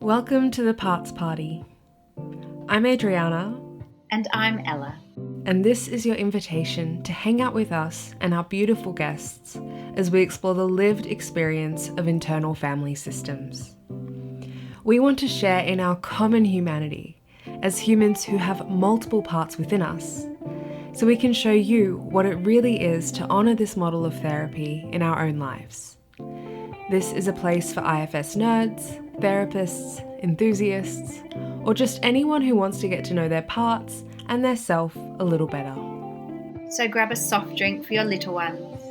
Welcome to the Parts Party. I'm Adriana, And I'm Ella. and this is your invitation to hang out with us and our beautiful guests as we explore the lived experience of internal family systems. We want to share in our common humanity as humans who have multiple parts within us, so we can show you what it really is to honour this model of therapy in our own lives. This is a place for IFS nerds, therapists, enthusiasts, or just anyone who wants to get to know their parts and their self a little better. So grab a soft drink for your little ones,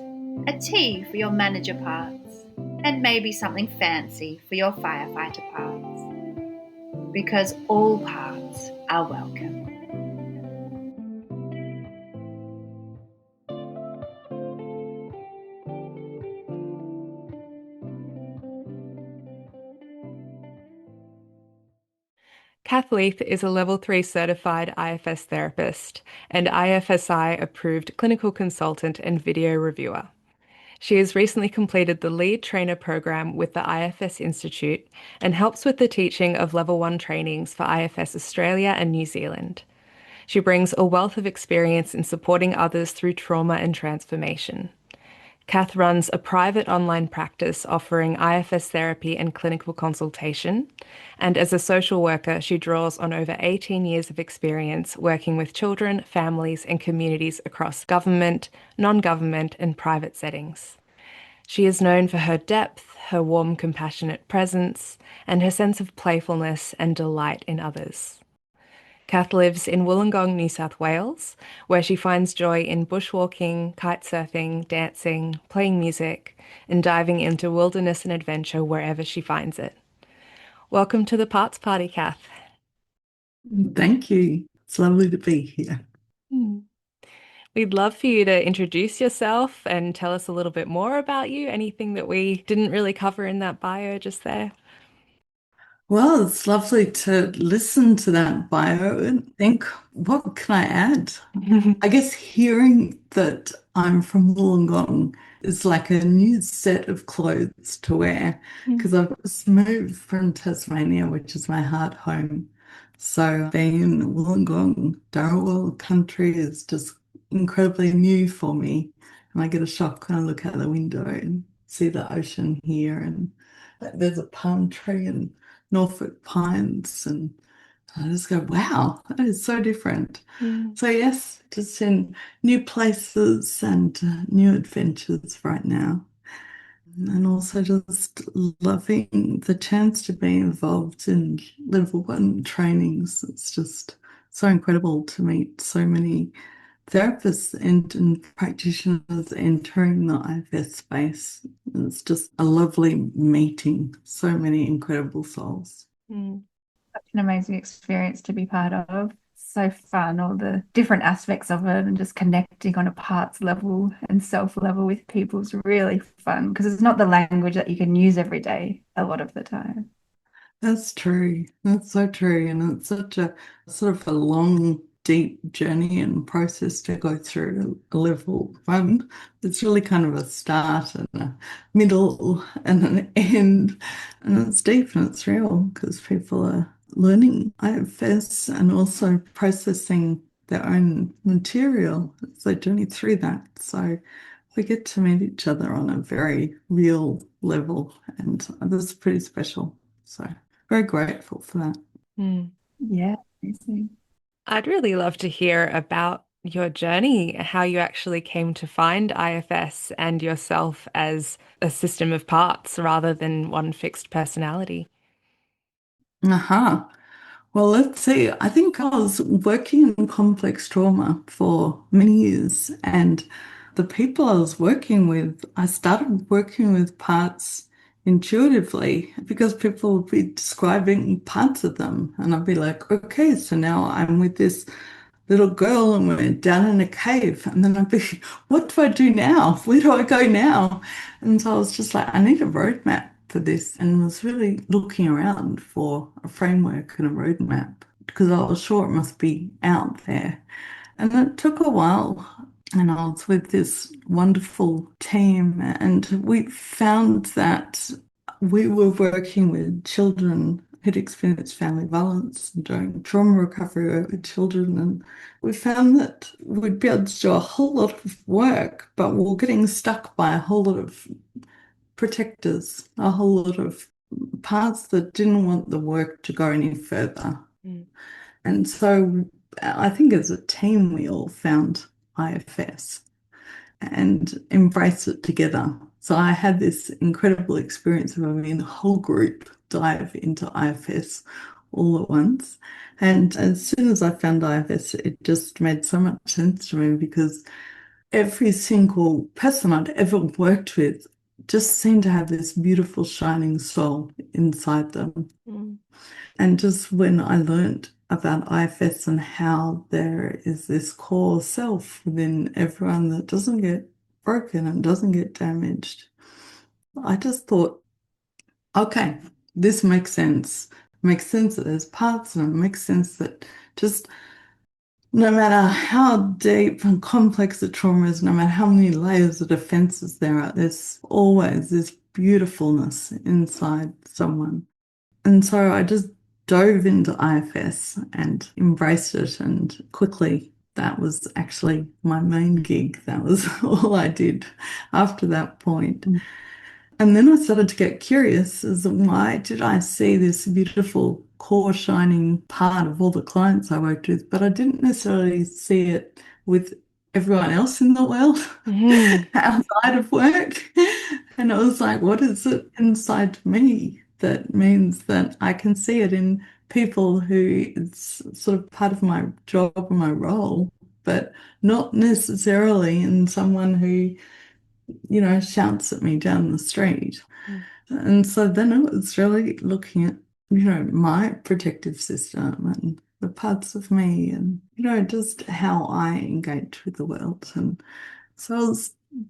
a tea for your manager parts, and maybe something fancy for your firefighter parts. Because all parts are welcome. Cath Leith is a Level 3 certified IFS therapist and IFSI approved clinical consultant and video reviewer. She has recently completed the lead trainer program with the IFS Institute and helps with the teaching of Level 1 trainings for IFS Australia and New Zealand. She brings a wealth of experience in supporting others through trauma and transformation. Cath runs a private online practice offering IFS therapy and clinical consultation, and as a social worker, she draws on over 18 years of experience working with children, families, and communities across government, non-government, and private settings. She is known for her depth, her warm, compassionate presence, and her sense of playfulness and delight in others. Cath lives in Wollongong, New South Wales, where she finds joy in bushwalking, kitesurfing, dancing, playing music, and diving into wilderness and adventure wherever she finds it. Welcome to the Parts Party, Cath. Thank you. It's lovely to be here. We'd love for you to introduce yourself and tell us a little bit more about you, anything that we didn't really cover in that bio just there. Well, it's lovely to listen to that bio and think, what can I add? I guess hearing that I'm from Wollongong is like a new set of clothes to wear because I've just moved from Tasmania, which is my heart home. So being in Wollongong, Darawal country is just incredibly new for me. And I get a shock when I look out the window and see the ocean here and there's a palm tree and Norfolk pines and I just go, wow, that is so different. So yes, just in new places and new adventures right now. And also just loving the chance to be involved in level 1 trainings. It's just so incredible to meet so many therapists and practitioners entering the IFS space. It's just a lovely meeting, so many incredible souls. Such an amazing experience to be part of. So fun, all the different aspects of it, and just connecting on a parts level and self level with people is really fun because it's not the language that you can use every day a lot of the time. That's true. That's so true. And it's such a sort of a long, deep journey and process to go through a level 1. It's really kind of a start and a middle and an end. And it's deep and it's real because people are learning IFS and also processing their own material as they journey through that. So we get to meet each other on a very real level, and that's pretty special. So very grateful for that. Yeah, amazing. I'd really love to hear about your journey, how you actually came to find IFS and yourself as a system of parts rather than one fixed personality. Aha. Well, let's see. I think I was working in complex trauma for many years, and the people I was working with, I started working with parts intuitively because people would be describing parts of them, and I'd be like, okay, so now I'm with this little girl and we're down in a cave. And then I'd be, what do I do now? Where do I go now? And so I was just like, I need a roadmap for this, and was really looking around for a framework and a roadmap because I was sure it must be out there. And it took a while. And I was with this wonderful team, and we found that we were working with children who'd experienced family violence and doing trauma recovery with children. And we found that we'd be able to do a whole lot of work, but we we're getting stuck by a whole lot of protectors, a whole lot of parts that didn't want the work to go any further. Mm. And so I think as a team, we all found IFS and embraced it together. So I had this incredible experience of having a whole group dive into IFS all at once. And as soon as I found IFS, it just made so much sense to me because every single person I'd ever worked with just seemed to have this beautiful shining soul inside them. Mm. And just when I learned about IFS and how there is this core self within everyone that doesn't get broken and doesn't get damaged, I just thought, okay, this makes sense. It makes sense that there's parts, and it makes sense that just no matter how deep and complex the trauma is, no matter how many layers of defenses there are, there's always this beautifulness inside someone. And so I just dove into IFS and embraced it. And quickly, that was actually my main gig. That was all I did after that point. And then I started to get curious as to why did I see this beautiful core shining part of all the clients I worked with, but I didn't necessarily see it with everyone else in the world outside of work. And I was like, what is it inside me that means that I can see it in people who it's sort of part of my job and my role, but not necessarily in someone who shouts at me down the street. Mm. And so then I was really looking at, my protective system and the parts of me and, just how I engage with the world. And so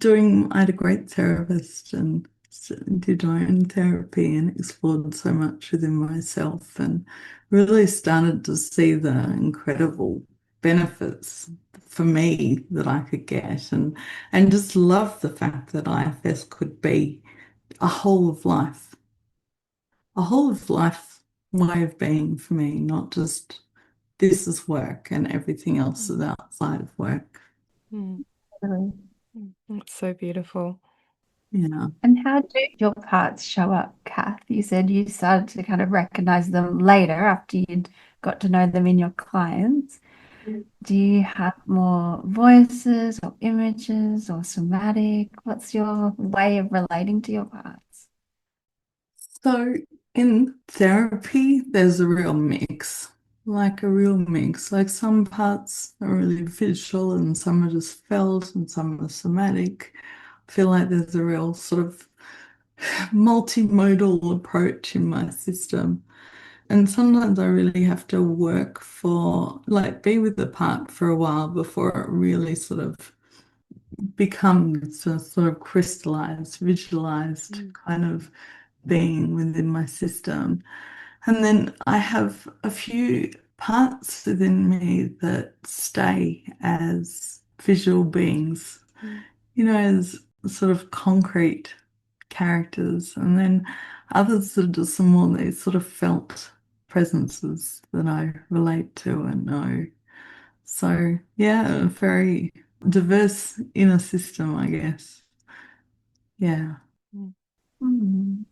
I had a great therapist and did my own therapy and explored so much within myself and really started to see the incredible benefits for me that I could get and just love the fact that IFS could be a whole of life, a whole of life way of being for me, not just this is work and everything else is outside of work. Mm. Really. That's so beautiful. Yeah. And how do your parts show up, Kath? You said you started to kind of recognize them later after you'd got to know them in your clients. Do you have more voices or images or somatic? What's your way of relating to your parts? So in therapy, there's a real mix, like a real mix. Like some parts are really visual and some are just felt and some are somatic. I feel like there's a real sort of multimodal approach in my system. And sometimes I really have to work like be with the part for a while before it really sort of becomes a sort of crystallized, visualized kind of being within my system. And then I have a few parts within me that stay as visual beings, as sort of concrete characters. And then others are just some more these sort of felt presences that I relate to and know. So, yeah, a very diverse inner system, I guess. Yeah. Hmm.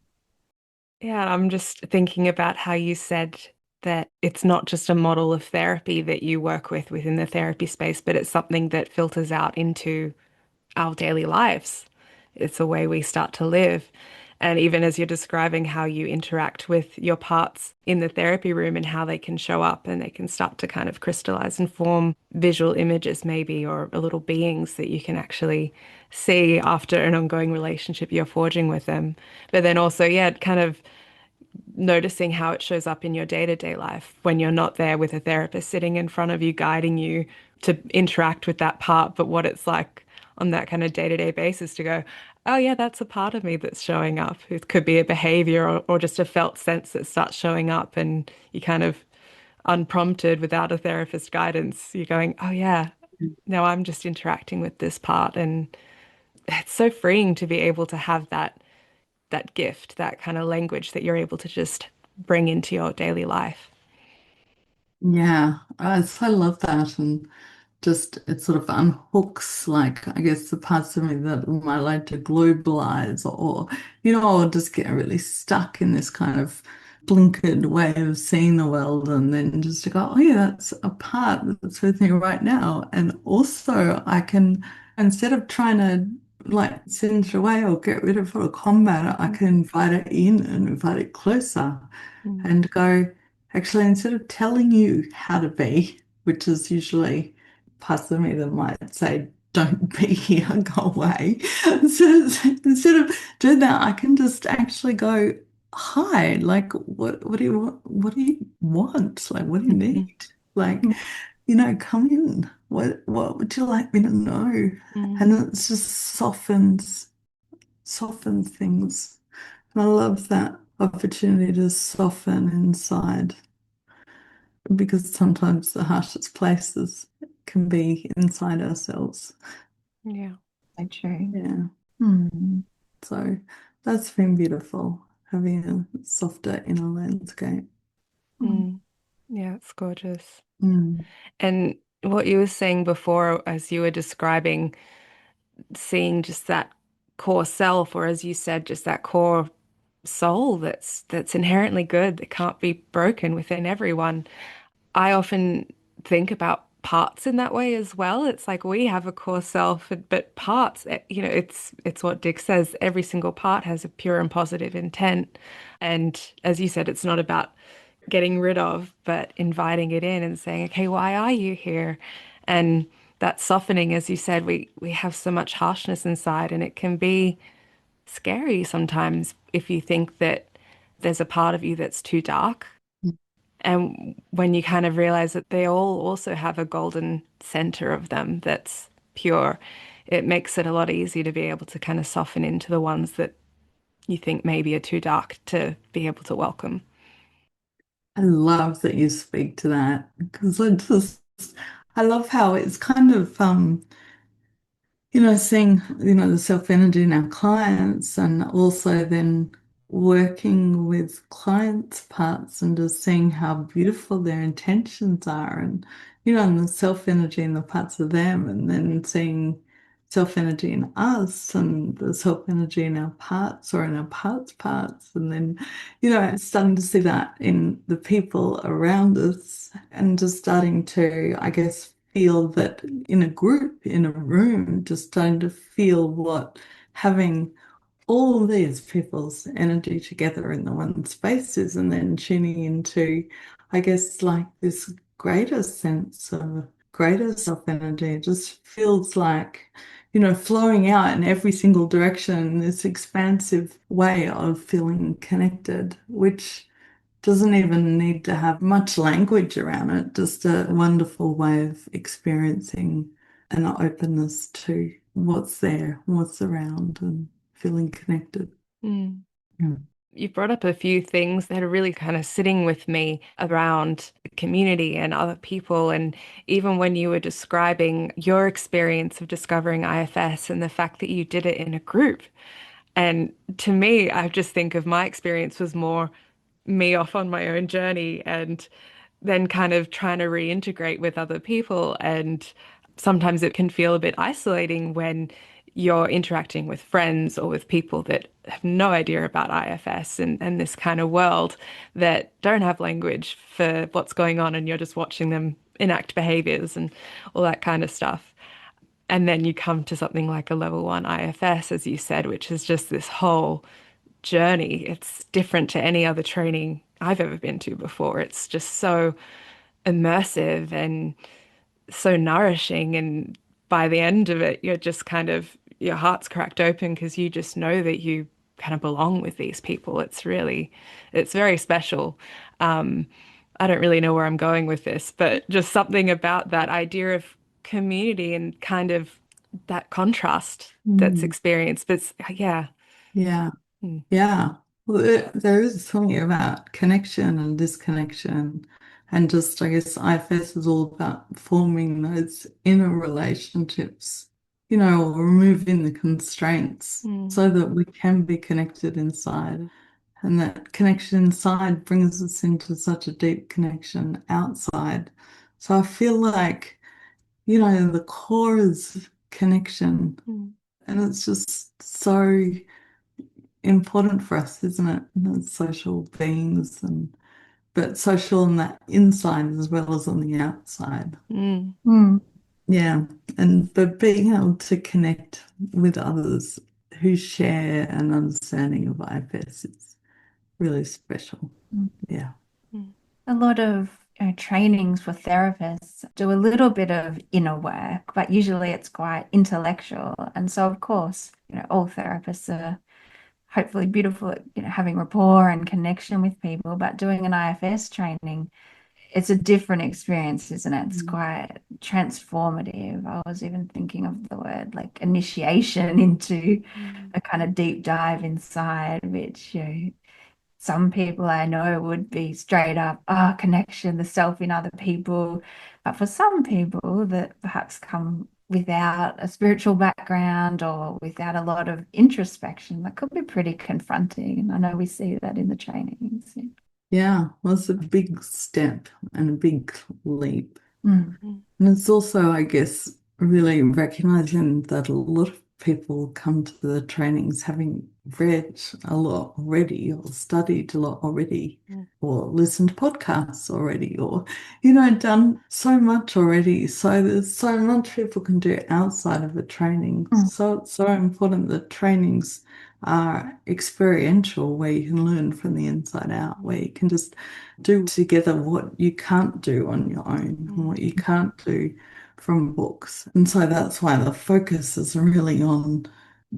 Yeah, I'm just thinking about how you said that it's not just a model of therapy that you work with within the therapy space, but it's something that filters out into our daily lives. It's a way we start to live. And even as you're describing how you interact with your parts in the therapy room and how they can show up and they can start to kind of crystallize and form visual images, maybe, or little beings that you can actually see after an ongoing relationship you're forging with them. But then also, yeah, kind of noticing how it shows up in your day-to-day life when you're not there with a therapist sitting in front of you, guiding you to interact with that part, but what it's like on that kind of day-to-day basis to go, oh yeah, that's a part of me that's showing up. It could be a behavior or just a felt sense that starts showing up and you kind of unprompted without a therapist guidance, you're going, oh yeah, now I'm just interacting with this part. And it's so freeing to be able to have that gift, that kind of language that you're able to just bring into your daily life. Yeah, I love that. And just it sort of unhooks, like, I guess, the parts of me that might like to globalize or, or just get really stuck in this kind of blinkered way of seeing the world. And then just to go, oh, yeah, that's a part that's with me right now. And also, I can, instead of trying to like send it away or get rid of it or combat it, I can invite it in and invite it closer Mm. and go, actually, instead of telling you how to be, which is usually parts of me that might say, don't be here, go away. So instead of doing that, I can just actually go, hi, like, what do you want? What do you want? Like, what do you need? Like, come in. What would you like me to know? And Mm. it just softens things. And I love that opportunity to soften inside because sometimes the harshest places can be inside ourselves. Yeah. So true. Yeah. Hmm. So that's been beautiful, having a softer inner landscape. Mm. Yeah, it's gorgeous. Mm. And what you were saying before, as you were describing seeing just that core self, or as you said, just that core soul that's inherently good, that can't be broken within everyone. I often think about parts in that way as well. It's like we have a core self, but parts, it's what Dick says, every single part has a pure and positive intent. And as you said, it's not about getting rid of, but inviting it in and saying, okay, why are you here? And that softening, as you said, we have so much harshness inside, and it can be scary sometimes if you think that there's a part of you that's too dark. And when you kind of realize that they all also have a golden center of them that's pure, it makes it a lot easier to be able to kind of soften into the ones that you think maybe are too dark to be able to welcome. I love that you speak to that because I love how it's kind of, seeing, the self energy in our clients and also then working with clients' parts and just seeing how beautiful their intentions are and the self energy in the parts of them and then seeing self energy in us and the self energy in our parts or in our parts and then, starting to see that in the people around us and just starting to, I guess, feel that in a group, in a room, just starting to feel what having all of these people's energy together in the one space is, and then tuning into, I guess, like this greater sense of greater self energy. It just feels like, flowing out in every single direction, this expansive way of feeling connected, which doesn't even need to have much language around it, just a wonderful way of experiencing an openness to what's there, what's around, and feeling connected. Mm. Yeah. You've brought up a few things that are really kind of sitting with me around the community and other people. And even when you were describing your experience of discovering IFS and the fact that you did it in a group. And to me, I just think of my experience was more me off on my own journey and then kind of trying to reintegrate with other people. And sometimes it can feel a bit isolating when you're interacting with friends or with people that have no idea about IFS and this kind of world that don't have language for what's going on, and you're just watching them enact behaviors and all that kind of stuff. And then you come to something like a level one IFS, as you said, which is just this whole journey. It's different to any other training I've ever been to before. It's just so immersive and so nourishing. And by the end of it, you're just kind of, your heart's cracked open because you just know that you kind of belong with these people. It's very special. Um, I don't really know where I'm going with this, but just something about that idea of community and kind of that contrast that's Mm. experienced. But yeah. Yeah. Mm. Yeah. Well, there is something about connection and disconnection. And just, I guess, IFS is all about forming those inner relationships, or removing the constraints Mm. so that we can be connected inside. And that connection inside brings us into such a deep connection outside. So I feel like, the core is connection. And it's just so important for us, isn't it? As social beings, but social on that inside as well as on the outside. Mm. Yeah. But being able to connect with others who share an understanding of IFS is really special. Yeah. A lot of trainings for therapists do a little bit of inner work, but usually it's quite intellectual. And so, of course, all therapists are hopefully beautiful at having rapport and connection with people, but doing an IFS training, it's a different experience, isn't it? It's quite transformative. I was even thinking of the word like initiation into a kind of deep dive inside, which some people I know would be straight up, connection, the self in other people. But for some people that perhaps come without a spiritual background or without a lot of introspection, that could be pretty confronting. And I know we see that in the trainings. Yeah. Well, it's a big step and a big leap. Mm. And it's also, I guess, really recognizing that a lot of people come to the trainings having read a lot already, or studied a lot already, or listened to podcasts already, or, done so much already. So there's so much people can do outside of a training. So it's so important that trainings are experiential, where you can learn from the inside out, where you can just do together what you can't do on your own, and what you can't do from books. And so that's why the focus is really on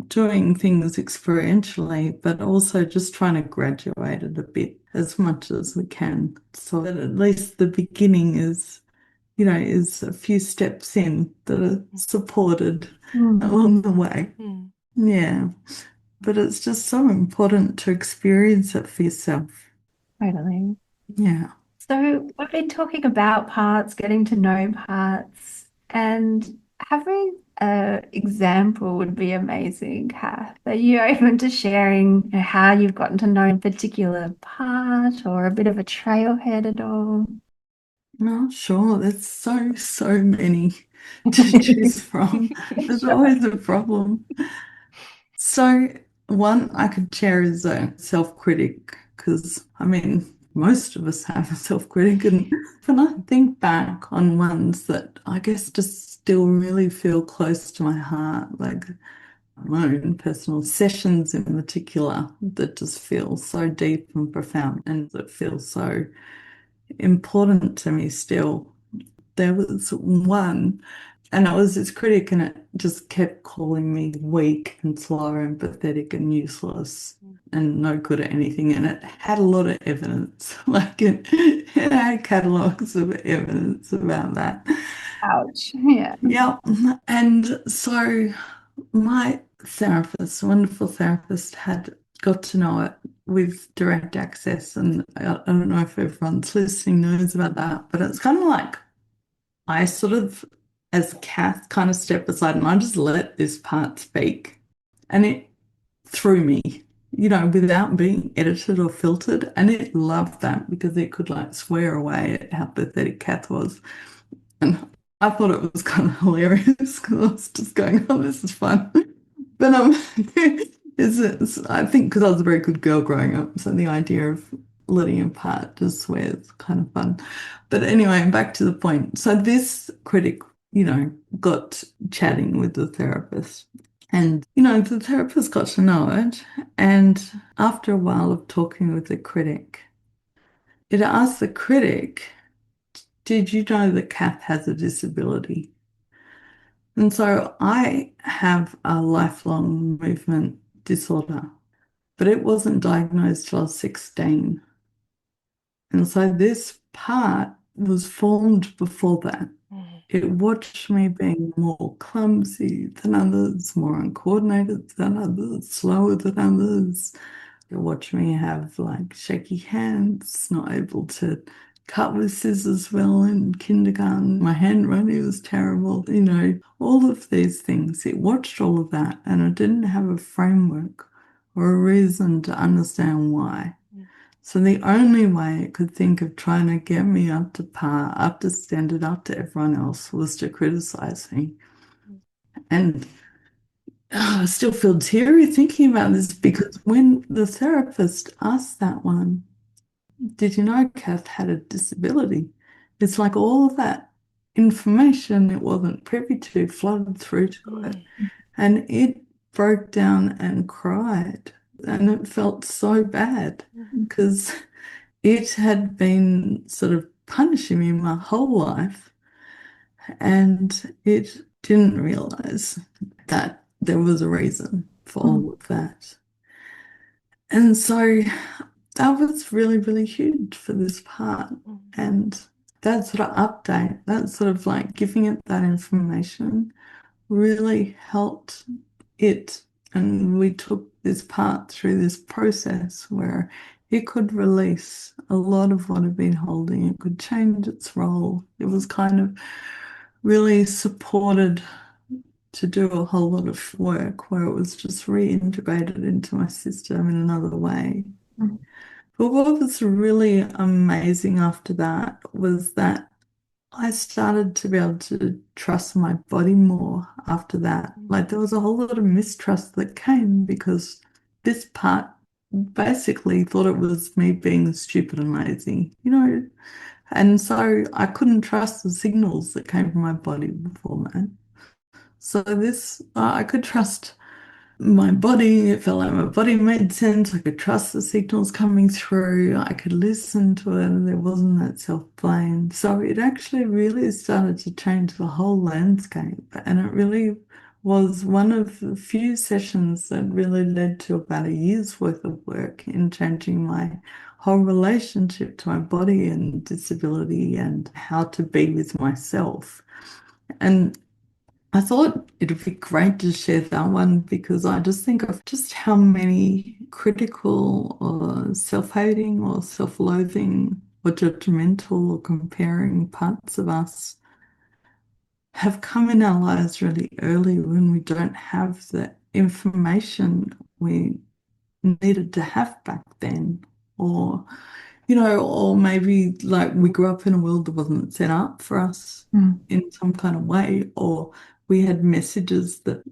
doing things experientially, but also just trying to graduate it a bit as much as we can, so that at least the beginning is a few steps in that are supported along the way. Yeah. But it's just so important to experience it for yourself. Totally. Yeah. So we've been talking about parts, getting to know parts, and having an example would be amazing, Kath. Are you open to sharing how you've gotten to know a particular part or a bit of a trailhead at all? No, sure. There's so many to choose from. There's always a problem. So one I could share is a self-critic, because most of us have a self-critic, and when I think back on ones that I guess just still really feel close to my heart, like my own personal sessions in particular, that just feel so deep and profound and that feel so important to me still. There was one, and I was this critic, and it just kept calling me weak and slow and pathetic and useless and no good at anything. And it had a lot of evidence, like it had catalogs of evidence about that. Ouch. Yeah. Yeah. And so my therapist, wonderful therapist, had got to know it with direct access. And I don't know if everyone's listening knows about that, but it's kind of like I sort of, as Cath, kind of step aside and I just let this part speak. And it threw me, without being edited or filtered. And it loved that, because it could like swear away at how pathetic Cath was. And I thought it was kind of hilarious, because I was just going, oh, this is fun. But I think because I was a very good girl growing up, so the idea of letting a part just swear is kind of fun. But anyway, back to the point. So this critic, got chatting with the therapist. And, the therapist got to know it. And after a while of talking with the critic, it asked the critic, did you know that Kath has a disability? And so I have a lifelong movement disorder, but it wasn't diagnosed till I was 16. And so this part was formed before that. It watched me being more clumsy than others, more uncoordinated than others, slower than others. It watched me have like shaky hands, not able to cut with scissors well in kindergarten. My handwriting was terrible, all of these things. It watched all of that, and I didn't have a framework or a reason to understand why. So the only way it could think of trying to get me up to par, up to standard, up to everyone else was to criticize me. And I still feel teary thinking about this because when the therapist asked that one, did you know Kath had a disability? It's like all of that information it wasn't privy to flooded through to it. And it broke down and cried. And it felt so bad because it had been sort of punishing me my whole life. And it didn't realize that there was a reason for all of that. And so that was really, really huge for this part. And that sort of update, that sort of like giving it that information really helped it. And we took this part through this process where it could release a lot of what had been holding. It could change its role. It was kind of really supported to do a whole lot of work where it was just reintegrated into my system in another way. But what was really amazing after that was that I started to be able to trust my body more after that. Like there was a whole lot of mistrust that came because this part basically thought it was me being stupid and lazy, you know. And so I couldn't trust the signals that came from my body before that. So this, I could trust my body. It felt like my body made sense. I could trust the signals coming through. I could listen to it, and there wasn't that self-blame. So it actually really started to change the whole landscape. And it really was one of the few sessions that really led to about a year's worth of work in changing my whole relationship to my body and disability and how to be with myself. And I thought it'd be great to share that one because I just think of just how many critical or self-hating or self-loathing or judgmental or comparing parts of us have come in our lives really early when we don't have the information we needed to have back then. Or or maybe like we grew up in a world that wasn't set up for us in some kind of way, or we had messages that,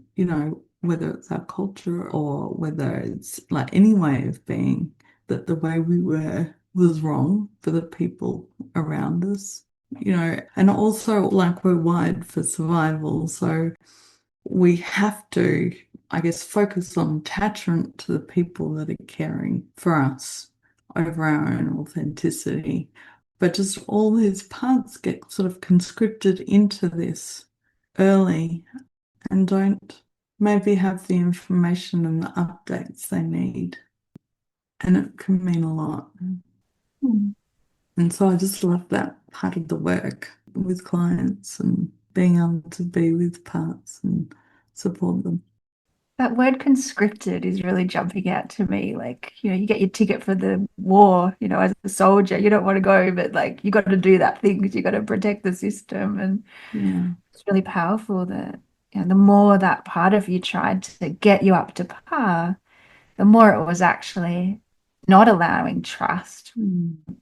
whether it's our culture or whether it's like any way of being, that the way we were was wrong for the people around us, and also like we're wired for survival. So we have to, I guess, focus on attachment to the people that are caring for us over our own authenticity. But just all these parts get sort of conscripted into this early and don't maybe have the information and the updates they need. And it can mean a lot. And so I just love that part of the work with clients and being able to be with parts and support them. That word conscripted is really jumping out to me. Like, you get your ticket for the war, as a soldier, you don't want to go, but like you got to do that thing because you got to protect the system. And it's really powerful that, the more that part of you tried to get you up to par, the more it was actually not allowing trust.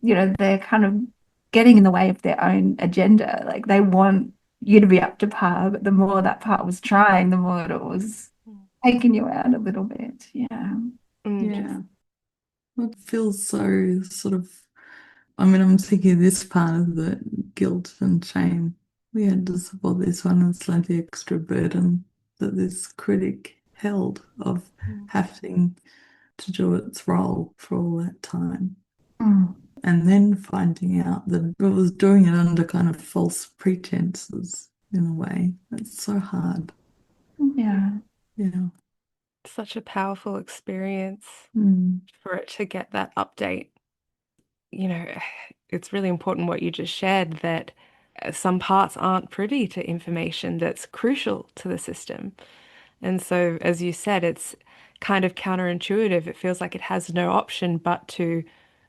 They're kind of getting in the way of their own agenda. Like they want you to be up to par, but the more that part was trying, the more it was taking you out a little bit. Yeah. Yeah. It feels so sort of, I'm thinking of this part of the guilt and shame. We had to support this one. It's like the extra burden that this critic held of having to do its role for all that time. And then finding out that it was doing it under kind of false pretenses in a way. It's so hard. Yeah. Yeah. Such a powerful experience for it to get that update. It's really important what you just shared, that some parts aren't privy to information that's crucial to the system. And so, as you said, it's kind of counterintuitive. It feels like it has no option but to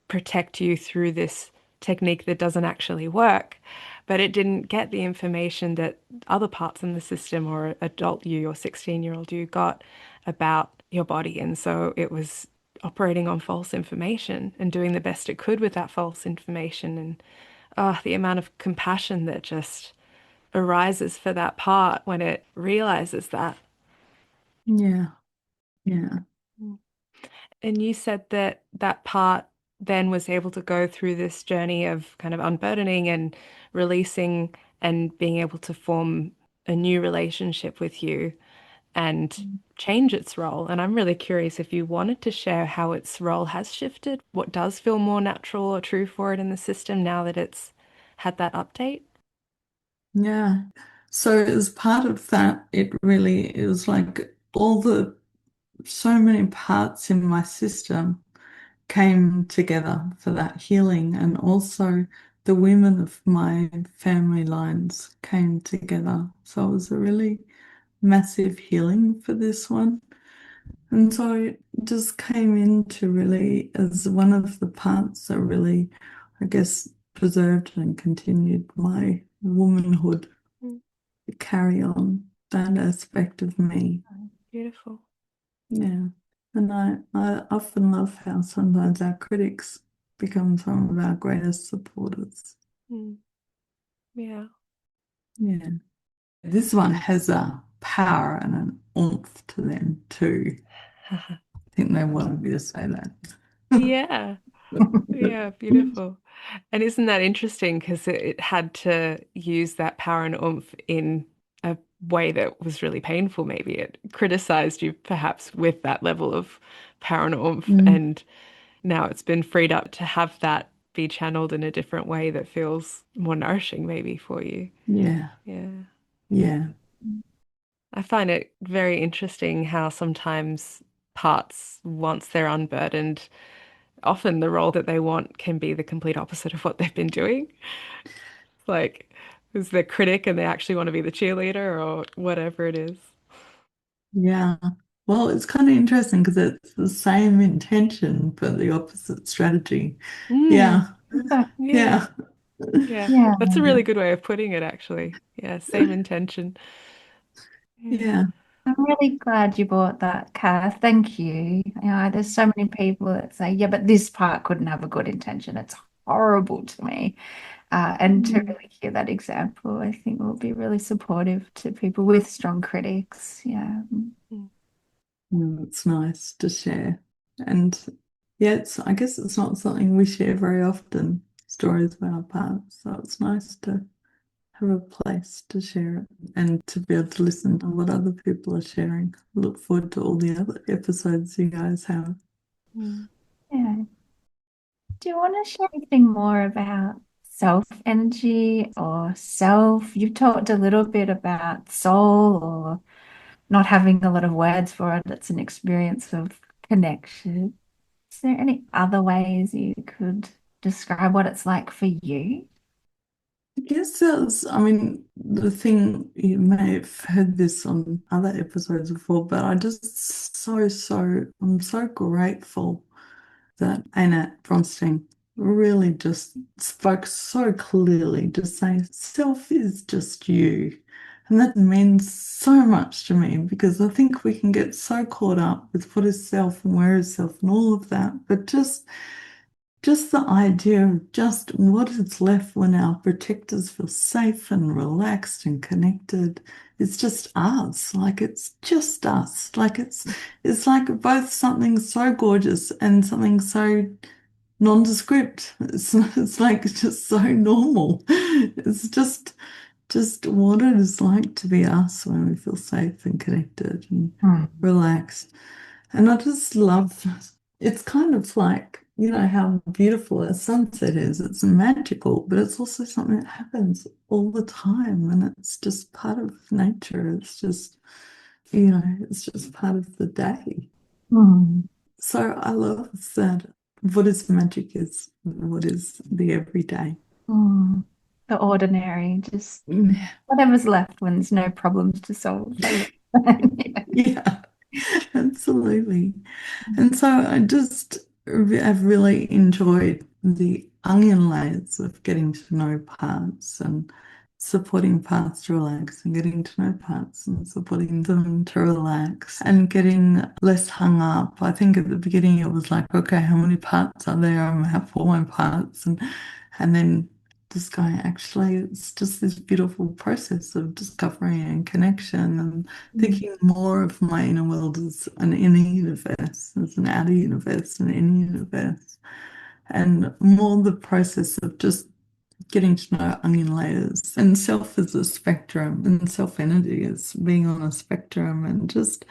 protect you through this technique that doesn't actually work. But it didn't get the information that other parts in the system or adult you or 16-year-old you got about your body. And so it was operating on false information and doing the best it could with that false information. And the amount of compassion that just arises for that part when it realizes that. Yeah. Yeah. And you said that that part then was able to go through this journey of kind of unburdening and releasing and being able to form a new relationship with you and change its role. And I'm really curious if you wanted to share how its role has shifted, what does feel more natural or true for it in the system now that it's had that update? Yeah. So as part of that, it was like so many parts in my system came together for that healing. And also the women of my family lines came together. So it was a really massive healing for this one. And so it just came into really as one of the parts that really, I guess, preserved and continued my womanhood, Mm, to carry on that aspect of me. beautiful. Yeah. And I often love how sometimes our critics become some of our greatest supporters. Mm, yeah. Yeah. This one has a power and an oomph to them too. I think they wanted me to say that. Yeah. Yeah, beautiful. And isn't that interesting? Because it had to use that power and oomph in a way that was really painful, maybe. It criticized you perhaps with that level of power and oomph, Mm. and now it's been freed up to have that be channeled in a different way that feels more nourishing, maybe, for you. Yeah. Yeah. Yeah. I find it very interesting how sometimes parts, once they're unburdened, often the role that they want can be the complete opposite of what they've been doing. Like, is the critic and they actually want to be the cheerleader or whatever it is. Yeah. Well, it's kind of interesting because it's the same intention, but the opposite strategy. Mm, Yeah. yeah, Yeah. yeah. Yeah. That's a really good way of putting it, actually. Yeah, same intention. Yeah. Yeah. I'm really glad you brought that, Kath. Thank you. There's so many people that say, yeah, but this part couldn't have a good intention. It's horrible to me. And to Mm. really hear that example, I think will be really supportive to people with strong critics. Yeah. Mm, It's nice to share. And yeah, I guess it's not something we share very often, stories about our past. So it's nice to have a place to share it and to be able to listen to what other people are sharing. Look forward to all the other episodes you guys have. mm, Yeah. Do you want to share anything more about self energy or self? You've talked a little bit about soul or not having a lot of words for it. It's an experience of connection. Is there any other ways you could describe what it's like for you? I guess I mean, the thing, you may have heard this on other episodes before, but I'm so grateful that Annette Bronstein really just spoke so clearly to say self is just you. And that means so much to me because I think we can get so caught up with what is self and where is self and all of that. But just the idea of just what is left when our protectors feel safe and relaxed and connected. It's just us. Like it's just us. Like it's like both something so gorgeous and something so nondescript. It's like it's just so normal. It's just what it is like to be us when we feel safe and connected and Hmm. relaxed. And I just love it's kind of like, how beautiful a sunset is. It's magical, but it's also something that happens all the time. And it's just part of nature. It's just part of the day. Hmm. So I love that what is magic is what is the everyday. Hmm. The ordinary, just Yeah. whatever's left when there's no problems to solve. Yeah. Yeah, absolutely. And so I've really enjoyed the onion layers of getting to know parts and supporting parts to relax and getting to know parts and supporting them to relax and getting less hung up. I think at the beginning it was like, okay, how many parts are there? I have all my parts, and then this guy actually, it's just this beautiful process of discovery and connection and Mm. thinking more of my inner world as an inner universe, as an outer universe, an inner universe, and more the process of just getting to know onion layers and self as a spectrum and self energy as being on a spectrum and just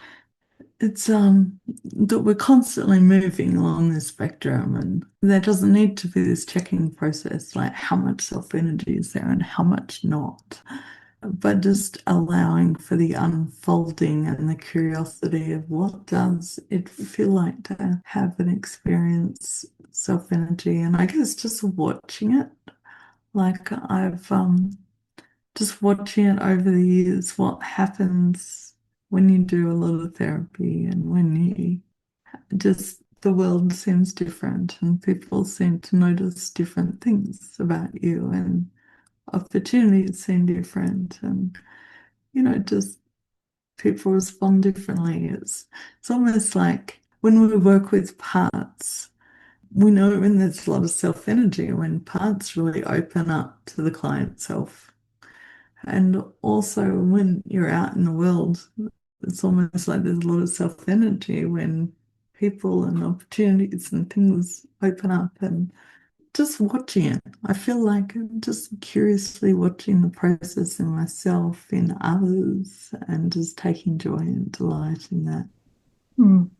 it's that we're constantly moving along this spectrum and there doesn't need to be this checking process like how much self energy is there and how much not, but just allowing for the unfolding and the curiosity of what does it feel like to have an experience self energy, and I guess just watching it. Like I've just watching it over the years, what happens when you do a lot of therapy and when you just the world seems different and people seem to notice different things about you and opportunities seem different and just people respond differently. It's almost like when we work with parts, we know when there's a lot of self energy, when parts really open up to the client self. And also when you're out in the world, it's almost like there's a lot of self energy when people and opportunities and things open up and just watching it. I feel like I'm just curiously watching the process in myself, in others, and just taking joy and delight in that. Mm.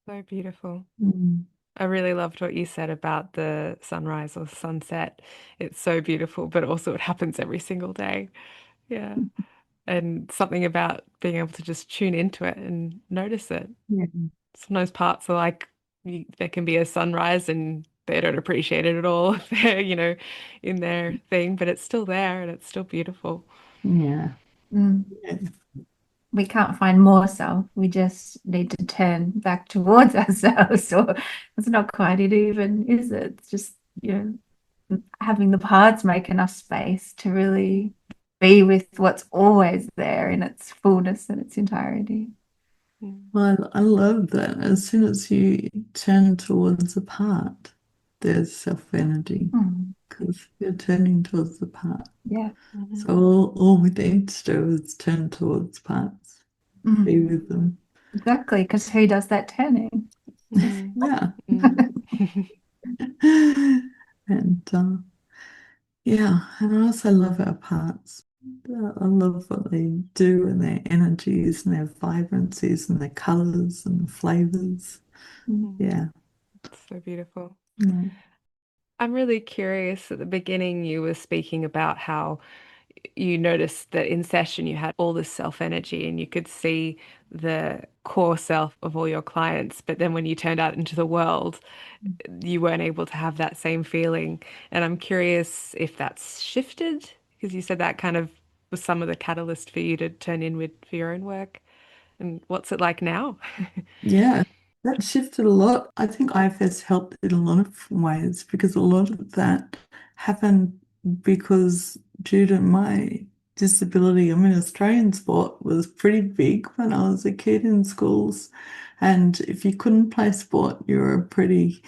So beautiful. Mm. I really loved what you said about the sunrise or sunset. It's so beautiful, but also it happens every single day. Yeah. And something about being able to just tune into it and notice it. Yeah. Sometimes parts are like there can be a sunrise and they don't appreciate it at all if they're, in their thing, but it's still there and it's still beautiful. Yeah. Mm. Yeah. We can't find more self. We just need to turn back towards ourselves. Or it's not quite it even, is it? It's just, having the parts make enough space to really be with what's always there in its fullness and its entirety. Mm. Well, I love that. As soon as you turn towards the part, there's self-energy Mm. because you're turning towards the part. Yeah. So Mhm. all we need to do is turn towards parts, be Mm. with them. Exactly, because who does that turning? Mm. Yeah. Mm. And yeah, and I also love our parts. I love what they do and their energies and their vibrancies and their colors and flavors. Mm. Yeah. It's so beautiful. Yeah. I'm really curious. At the beginning, you were speaking about how you noticed that in session you had all this self energy and you could see the core self of all your clients. But then when you turned out into the world, you weren't able to have that same feeling. And I'm curious if that's shifted because you said that kind of was some of the catalyst for you to turn inward for your own work. And what's it like now? Yeah, that shifted a lot. I think IFS helped in a lot of ways because a lot of that happened because due to my disability, I mean, Australian sport was pretty big when I was a kid in schools. And if you couldn't play sport, you were pretty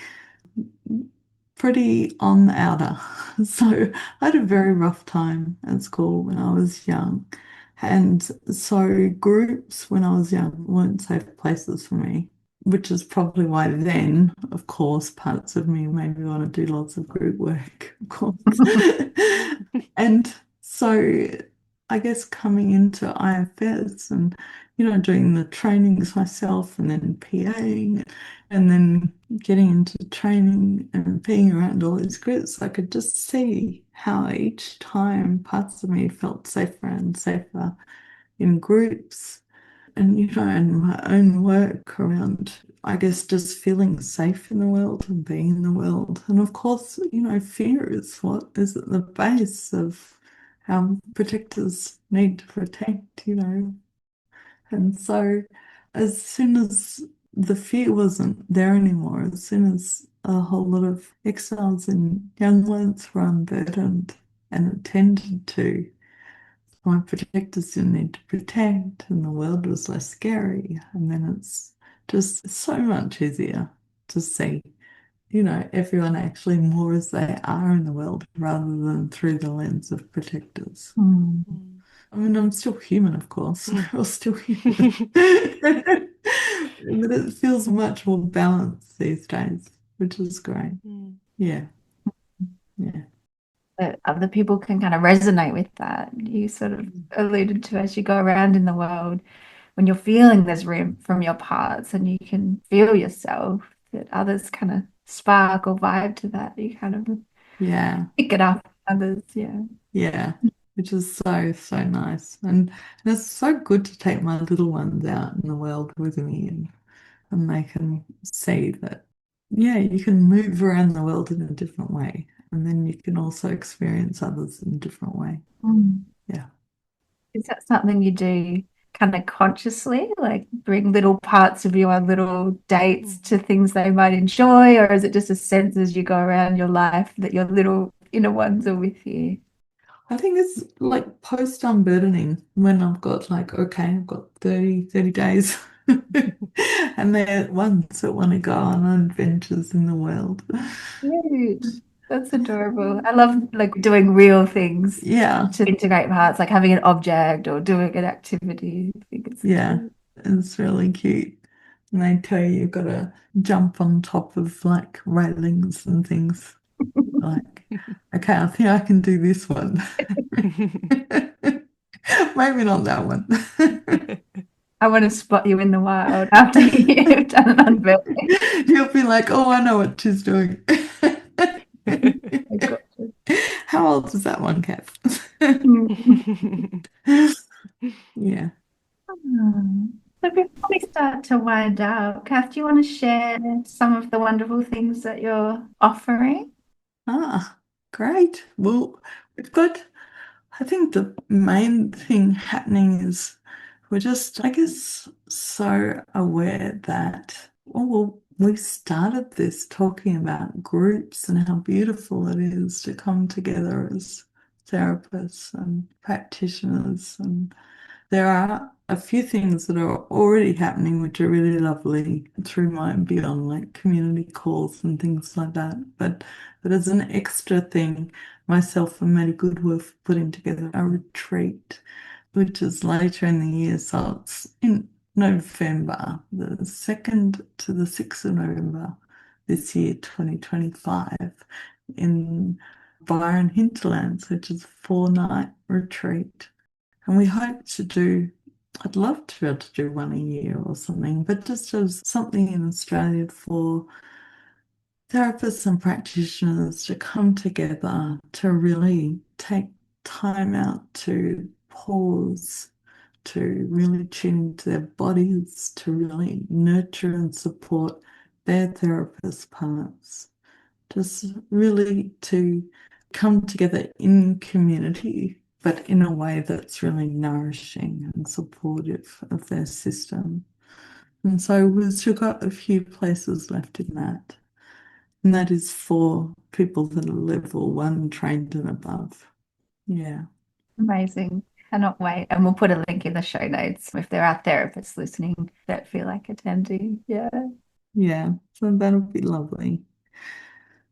on the outer. So I had a very rough time at school when I was young. And so groups when I was young weren't safe places for me, which is probably why then, of course, parts of me made me want to do lots of group work, of course. And so I guess coming into IFS and, doing the trainings myself and then PAing and then getting into training and being around all these groups, I could just see how each time parts of me felt safer and safer in groups and, and my own work around, I guess, just feeling safe in the world and being in the world. And of course, fear is what is at the base of how protectors need to protect. And so, as soon as the fear wasn't there anymore, as soon as a whole lot of exiles and young ones were unburdened and attended to, my protectors didn't need to protect, and the world was less scary. And then it's just so much easier to see, everyone actually more as they are in the world rather than through the lens of protectors. Mm. I mean, I'm still human, of course. We're still human. But it feels much more balanced these days, which is great. Yeah, yeah. That other people can kind of resonate with that. You sort of alluded to as you go around in the world, when you're feeling there's room from your parts and you can feel yourself, that others kind of spark or vibe to that. You kind of Yeah, pick it up, others, yeah. yeah. Which is so, so nice. And it's so good to take my little ones out in the world with me and they can see that, yeah, you can move around the world in a different way. And then you can also experience others in a different way. Mm. Yeah. Is that something you do kind of consciously, like bring little parts of you on little dates to things they might enjoy, or is it just a sense as you go around your life that your little inner ones are with you? I think it's like post unburdening when I've got like, okay, I've got 30 days. And they're ones that want to go on adventures in the world. Cute. That's adorable. I love like doing real things Yeah, to integrate parts, like having an object or doing an activity. I think it's yeah, cute. it's really cute. And they tell you you've got to jump on top of like railings and things. Like, okay, I think I can do this one. Maybe not that one. I want to spot you in the wild after you've done an unveiling. You'll be like, oh, I know what she's doing. I got you. How old is that one, Kath? Yeah. So before we start to wind up, Kath, do you want to share some of the wonderful things that you're offering? Ah, great. Well, we've got, I think the main thing happening is we're just, I guess, so aware that, well, we started this talking about groups and how beautiful it is to come together as therapists and practitioners. And there are a few things that are already happening, which are really lovely through my and beyond, like community calls and things like that. But as an extra thing, myself and Maddie Goodworth putting together a retreat, which is later in the year. So it's in November, the 2nd to the 6th of November this year, 2025, in Byron Hinterlands, which is a 4-night retreat. And we hope to do, I'd love to be able to do one a year or something, but just as something in Australia for therapists and practitioners to come together to really take time out to pause, to really tune into their bodies, to really nurture and support their therapist parts, just really to come together in community, but in a way that's really nourishing and supportive of their system. And so we've still got a few places left in that. And that is for people that are level 1 trained and above. Yeah. Amazing. Cannot wait. And we'll put a link in the show notes if there are therapists listening that feel like attending. Yeah. Yeah. So that'll be lovely.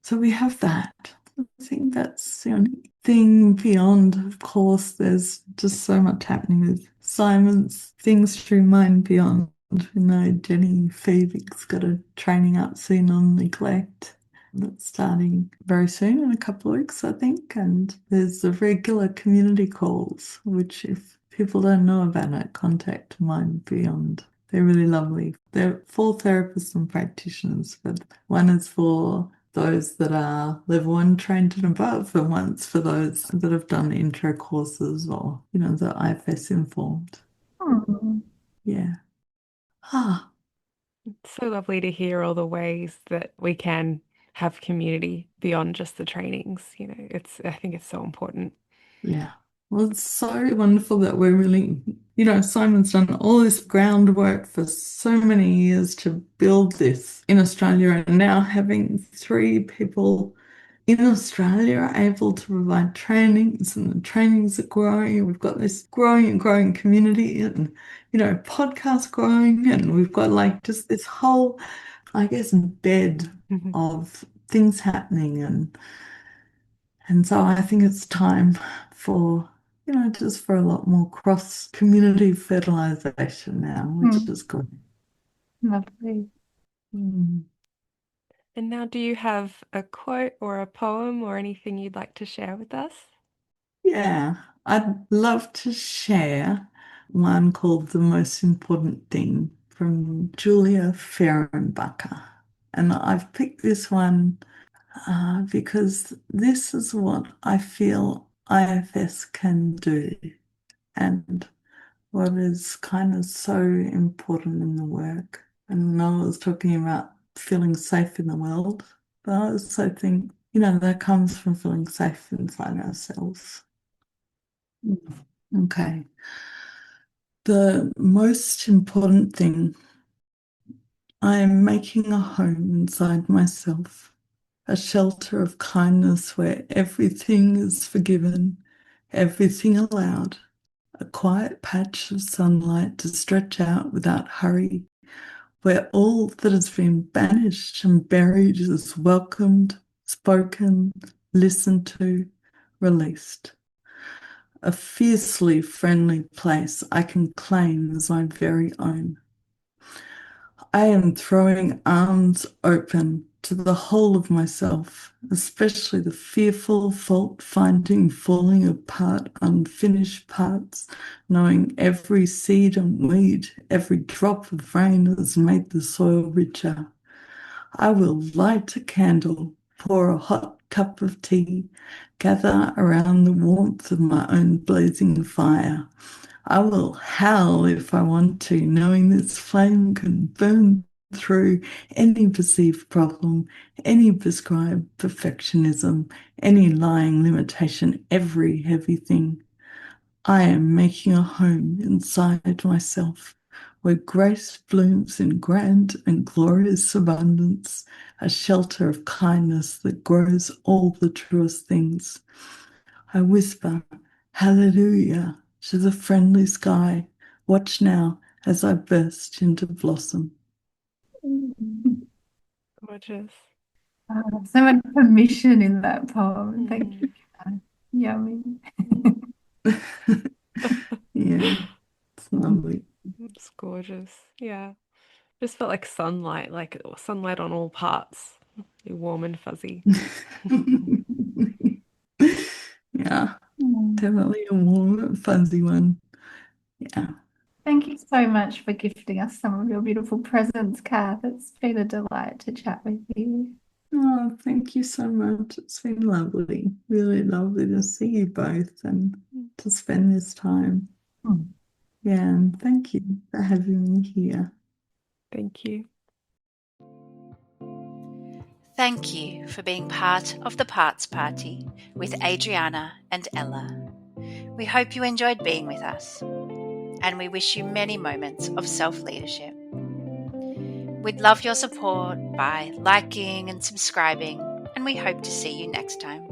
So we have that. I think that's the only thing beyond, of course, there's just so much happening with Simon's things through Mind Beyond. Jenny Feevig's got a training up soon on neglect that's starting very soon in a couple of weeks, I think. And there's the regular community calls, which if people don't know about it, contact Mind Beyond. They're really lovely. They're for therapists and practitioners, but one is for those that are level 1 trained and above, and one's for those that have done intro courses or, the IFS informed. Hmm. Yeah. Ah, It's so lovely to hear all the ways that we can have community beyond just the trainings. I think it's so important. yeah. Well, it's so wonderful that we're really, Simon's done all this groundwork for so many years to build this in Australia, and now having 3 people in Australia are able to provide trainings, and the trainings are growing. We've got this growing and growing community, and podcasts growing, and we've got like just this whole, I guess, bed of things happening, and so I think it's time for just for a lot more cross-community fertilization now, which is good. Lovely. Mm. And now, do you have a quote or a poem or anything you'd like to share with us? Yeah, I'd love to share one called The Most Important Thing from Julia Fehrenbacher. And I've picked this one because this is what I feel IFS can do and what is kind of so important in the work. And I was talking about feeling safe in the world, but I also think, that comes from feeling safe inside ourselves. Okay. The most important thing, I am making a home inside myself, a shelter of kindness where everything is forgiven, everything allowed, a quiet patch of sunlight to stretch out without hurry, where all that has been banished and buried is welcomed, spoken, listened to, released. A fiercely friendly place I can claim as my very own. I am throwing arms open to the whole of myself, especially the fearful, fault-finding, falling apart, unfinished parts, knowing every seed and weed, every drop of rain has made the soil richer. I will light a candle, pour a hot cup of tea, gather around the warmth of my own blazing fire. I will howl if I want to, knowing this flame can burn through any perceived problem, any prescribed perfectionism, any lying limitation, every heavy thing. I am making a home inside myself where grace blooms in grand and glorious abundance, a shelter of kindness that grows all the truest things. I whisper, Hallelujah, to the friendly sky. Watch now as I burst into blossom. Gorgeous. So much permission in that poem. Thank you, Cath. Yummy. Yeah, it's lovely. It's gorgeous. Yeah. Just felt like sunlight, like sunlight on all parts. You're warm and fuzzy. Yeah, definitely a warm, fuzzy one. Yeah. Thank you so much for gifting us some of your beautiful presents, Cath. It's been a delight to chat with you. Oh, thank you so much. It's been lovely, really lovely to see you both and to spend this time. Mm. Yeah, and thank you for having me here. Thank you. Thank you for being part of the Parts Party with Adriana and Ella. We hope you enjoyed being with us, and we wish you many moments of self-leadership. We'd love your support by liking and subscribing, and we hope to see you next time.